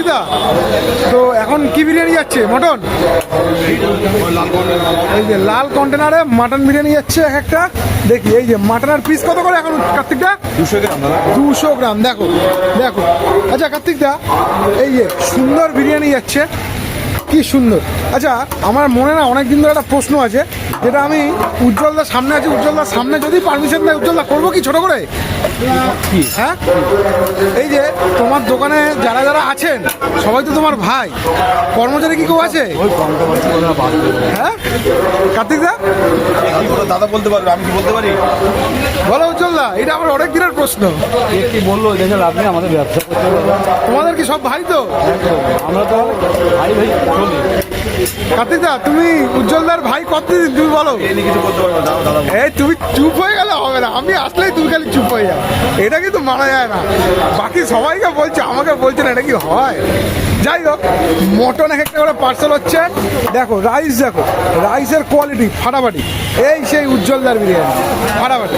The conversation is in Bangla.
কার্তিকদা, তো এখন কি বিরিয়ানি যাচ্ছে? মটন? এই যে লাল কন্টেনারে মাটন বিরিয়ানি যাচ্ছে এক একটা। দেখি এই যে মাটনের পিস কত করে এখন কার্তিকদা? 200 গ্রাম দাদা। 200 গ্রাম। দেখো দেখো। আচ্ছা কার্তিকদা, এই যে সুন্দর বিরিয়ানি যাচ্ছে, কি সুন্দর। আচ্ছা আমার মনে না অনেক দিন ধরে একটা প্রশ্ন আছে, যেটা আমি উজ্জ্বলদার সামনে আছে, উজ্জ্বলদার সামনে যদি পারমিশন দেয় উজ্জ্বলদা করবো কি ছোট করে? হ্যাঁ, এই যে তোমার দোকানে যারা যারা আছেন সবাই তো তোমার ভাই, কর্মচারী কি কেউ আছে? হ্যাঁ কার্তিকদা, দাদা বলতে পারবে, আমি কি বলতে পারি? বলো উজ্জ্বলদা, এটা আমার অনেক দিনের প্রশ্ন। কি বললো দেখে লাভ নেই, আমাদের ব্যবসা করতে হবে। তোমাদের কি সব ভাই তো? আমরা তো ভাই ভাই চলি। কার্তিকদা, তুমি উজ্জ্বলদার ভাই কতদিন তুমি বলো? কিছু বলতে পারবো না দাদা। এই তুমি চুপ হয়ে গেলে হবে না, আমি আসলেই তুমি খালি চুপ হয়ে যাও, এটা কিন্তু মানা যায় না। বাকি সবাইকে বলছে, আমাকে বলছে না, এটা কি হয়? যাই হোক, মটন এক একটা করে পার্সেল হচ্ছে। দেখো রাইস, দেখো রাইসের কোয়ালিটি ফাটাফাটি। এই সেই উজ্জ্বলদার বিরিয়ানি, ফাটাফাটি।